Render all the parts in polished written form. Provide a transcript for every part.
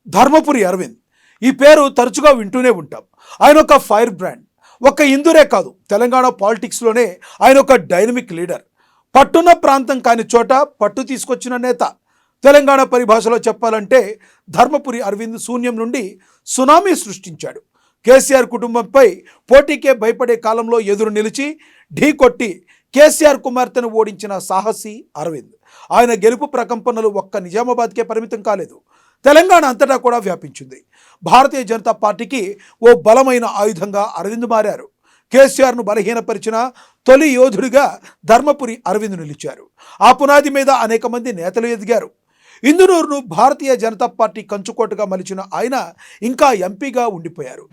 ధర్మపురి అరవింద్ ఈ పేరు తరచుగా వింటూనే ఉంటాం. ఆయన ఒక ఫైర్ బ్రాండ్. ఒక హిందూరే కాదు, తెలంగాణ పాలిటిక్స్లోనే ఆయన ఒక డైనమిక్ లీడర్. పట్టున్న ప్రాంతం కాని చోట పట్టు తీసుకొచ్చిన నేత. తెలంగాణ పరిభాషలో చెప్పాలంటే ధర్మపురి అరవింద్ శూన్యం నుండి సునామీ సృష్టించాడు. కేసీఆర్ కుటుంబంపై పోటీకే భయపడే కాలంలో ఎదురు నిలిచి ఢీ కొట్టి కేసీఆర్ కుమార్తెను ఓడించిన సాహసి అరవింద్. ఆయన గెలుపు ప్రకంపనలు ఒక్క నిజామాబాద్కే పరిమితం కాలేదు, తెలంగాణ అంతటా కూడా వ్యాపించింది. భారతీయ జనతా పార్టీకి ఓ బలమైన ఆయుధంగా అరవింద్ మారారు. కేసీఆర్ను బలహీనపరిచిన తొలి యోధుడిగా ధర్మపురి అరవింద్ నిలిచారు. ఆ పునాది మీద అనేక మంది నేతలు ఎదిగారు. ఇందునూరును భారతీయ జనతా పార్టీ కంచుకోటగా మలిచిన ఆయన ఇంకా ఎంపీగా ఉండిపోయారు.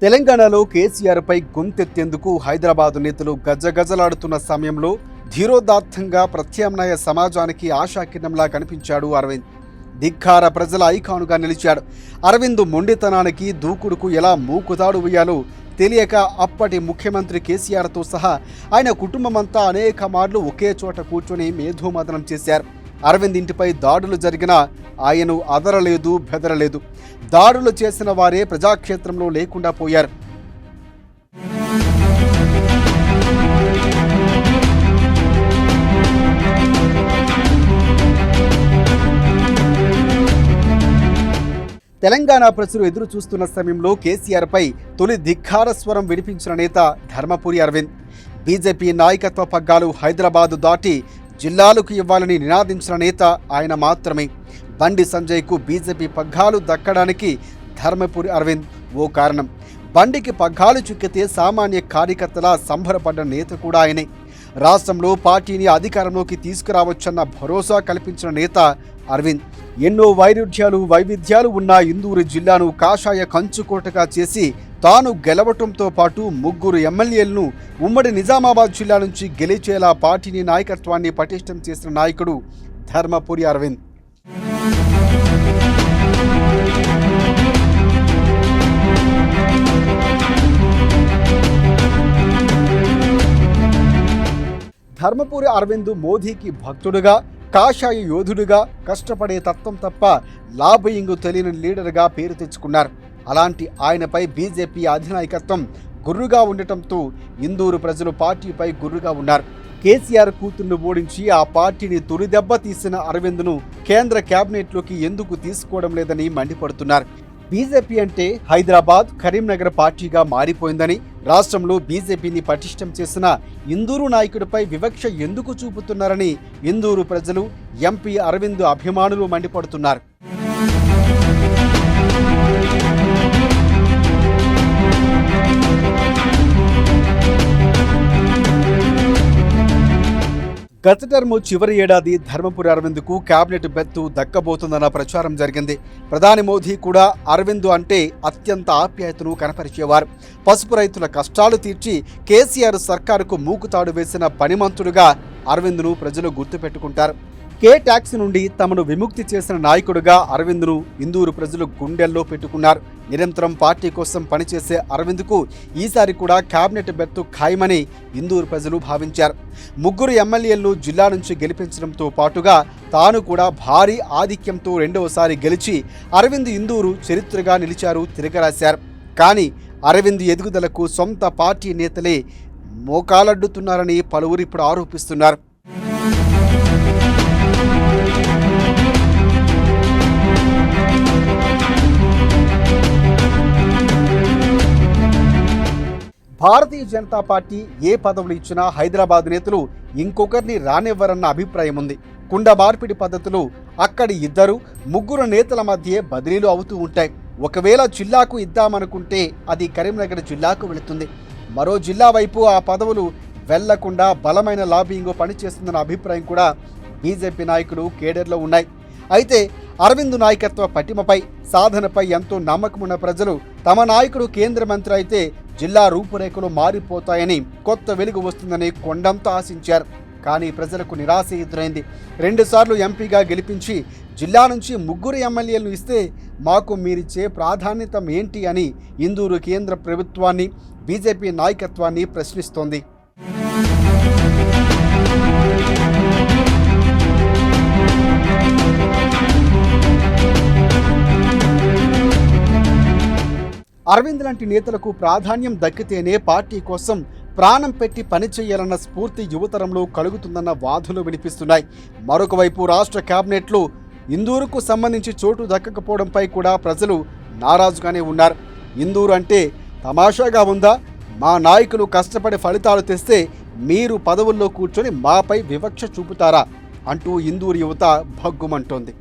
తెలంగాణలో కేసీఆర్పై గొంతెత్తేందుకు హైదరాబాదు నేతలు గజగజలాడుతున్న సమయంలో ధీరోదాత్తంగా ప్రత్యామ్నాయ సమాజానికి ఆశాకిరణంలా కనిపించాడు అరవింద్. ధిక్కార ప్రజల ఐకానుగా నిలిచాడు. అరవింద్ మొండితనానికి దూకుడుకు ఎలా మూకుతాడు వేయాలో తెలియక అప్పటి ముఖ్యమంత్రి కేసీఆర్తో సహా ఆయన కుటుంబమంతా అనేక మార్లు ఒకే చోట కూర్చొని మేధోమథనం చేశారు. అరవింద్ ఇంటిపై దాడులు జరిగినా ఆయనను అదరలేదు, బెదరలేదు. దాడులు చేసిన వారే ప్రజాక్షేత్రంలో లేకుండా పోయారు. తెలంగాణ ప్రజలు ఎదురు చూస్తున్న సమయంలో కేసీఆర్పై తొలి ధిక్కార స్వరం వినిపించిన నేత ధర్మపురి అరవింద్. బీజేపీ నాయకత్వ పగ్గాలు హైదరాబాదు దాటి జిల్లాలకు ఇవ్వాలని నినాదించిన నేత ఆయన మాత్రమే. బండి సంజయ్కు బీజేపీ పగ్గాలు దక్కడానికి ధర్మపురి అరవింద్ ఓ కారణం. బండికి పగ్గాలు చుక్కితే సామాన్య కార్యకర్తలా సంబరపడ్డ నేత కూడా ఆయనే. రాష్ట్రంలో పార్టీని అధికారంలోకి తీసుకురావచ్చన్న భరోసా కల్పించిన నేత అరవింద్. ఎన్నో వైవిధ్యాలు ఉన్న ఇందూరు జిల్లాను కాషాయ కంచుకోటగా చేసి తాను గెలవటంతో పాటు 3 ఎమ్మెల్యేలను ఉమ్మడి నిజామాబాద్ జిల్లా నుంచి గెలిచేలా పార్టీని నాయకత్వాన్ని పటిష్టం చేసిన నాయకుడు ధర్మపురి అరవింద్. ధర్మపురి అరవింద్ మోదీకి భక్తుడుగా, కాషాయ యోధుడిగా, కష్టపడే తత్వం తప్ప లాబయింగు తెలియని లీడర్గా పేరు తెచ్చుకున్నారు. అలాంటి ఆయనపై బీజేపీ అధినాయకత్వం గుర్రుగా ఉండటంతో ఇందూరు ప్రజలు పార్టీపై గుర్రుగా ఉన్నారు. కేసీఆర్ కూతుర్ను ఓడించి ఆ పార్టీని తొలిదెబ్బ తీసిన అరవింద్ను కేంద్ర కేబినెట్లోకి ఎందుకు తీసుకోవడం లేదని మండిపడుతున్నారు. బీజేపీ అంటే హైదరాబాద్, కరీంనగర్ పార్టీగా మారిపోయిందని, రాష్ట్రంలో బీజేపీని పటిష్టం చేసిన ఇందూరు నాయకుడిపై వివక్ష ఎందుకు చూపుతున్నారని ఇందూరు ప్రజలు, ఎంపీ అరవింద్ అభిమానులు మండిపడుతున్నారు. గత టర్మ్ చివరి ఏడాది ధర్మపురి అరవింద్కు కేబినెట్ బెర్తు దక్కబోతుందన్న ప్రచారం జరిగింది. ప్రధాని మోదీ కూడా అరవింద్ అంటే అత్యంత ఆప్యాయతను కనపరిచేవారు. పసుపు రైతుల కష్టాలు తీర్చి కేసీఆర్ సర్కారుకు మూకుతాడు వేసిన పనిమంతుడుగా అరవింద్ను ప్రజలు గుర్తుపెట్టుకుంటారు. కే ట్యాక్స్ నుండి తమను విముక్తి చేసిన నాయకుడిగా అరవింద్ను ఇందూరు ప్రజలు గుండెల్లో పెట్టుకున్నారు. నిరంతరం పార్టీ కోసం పనిచేసే అరవింద్కు ఈసారి కూడా కేబినెట్ బెర్తు ఖాయమని ఇందూరు ప్రజలు భావించారు. 3 ఎమ్మెల్యేలను జిల్లా నుంచి గెలిపించడంతో పాటుగా తాను కూడా భారీ ఆధిక్యంతో రెండవసారి గెలిచి అరవింద్ ఇందూరు చరిత్రగా నిలిచారు, తిరగరాశారు. కానీ అరవింద్ ఎదుగుదలకు సొంత పార్టీ నేతలే మోకాలడ్డుతున్నారని పలువురు ఇప్పుడు ఆరోపిస్తున్నారు. భారతీయ జనతా పార్టీ ఏ పదవులు ఇచ్చినా హైదరాబాద్ నేతలు ఇంకొకరిని రానివ్వరన్న అభిప్రాయం ఉంది. కుండ మార్పిడి పద్ధతులు అక్కడి 2-3 నేతల మధ్య బదిలీలు అవుతూ ఉంటాయి. ఒకవేళ జిల్లాకు ఇద్దామనుకుంటే అది కరీంనగర్ జిల్లాకు వెళుతుంది. మరో జిల్లా వైపు ఆ పదవులు వెళ్లకుండా బలమైన లాబింగ్ పనిచేస్తుందన్న అభిప్రాయం కూడా బీజేపీ నాయకులు కేడర్లో ఉన్నాయి. అయితే అరవింద్ నాయకత్వ పటిమపై, సాధనపై ఎంతో నమ్మకమున్న ప్రజలు తమ నాయకుడు కేంద్ర మంత్రి అయితే జిల్లా రూపురేఖలు మారిపోతాయని, కొత్త వెలుగు వస్తుందని కొండంత ఆశించారు. కానీ ప్రజలకు నిరాశ ఎదురైంది. 2 సార్లు ఎంపీగా గెలిపించి జిల్లా నుంచి 3 ఎమ్మెల్యేలను ఇస్తే మాకు మీరిచ్చే ప్రాధాన్యత ఏంటి అని ఇందూరు కేంద్ర ప్రభుత్వాన్ని, బీజేపీ నాయకత్వాన్ని ప్రశ్నిస్తోంది. అరవింద్ లాంటి నేతలకు ప్రాధాన్యం దక్కితేనే పార్టీ కోసం ప్రాణం పెట్టి పనిచేయాలన్న స్ఫూర్తి యువతరంలో కలుగుతుందన్న వాదనలు వినిపిస్తున్నాయి. మరొక వైపు రాష్ట్ర కేబినెట్లో ఇందూరుకు సంబంధించి చోటు దక్కకపోవడంపై కూడా ప్రజలు నారాజుగానే ఉన్నారు. ఇందూరు అంటే తమాషాగా ఉందా? మా నాయకులు కష్టపడి ఫలితాలు తెస్తే మీరు పదవుల్లో కూర్చొని మాపై వివక్ష చూపుతారా అంటూ ఇందూరు యువత భగ్గుమంటోంది.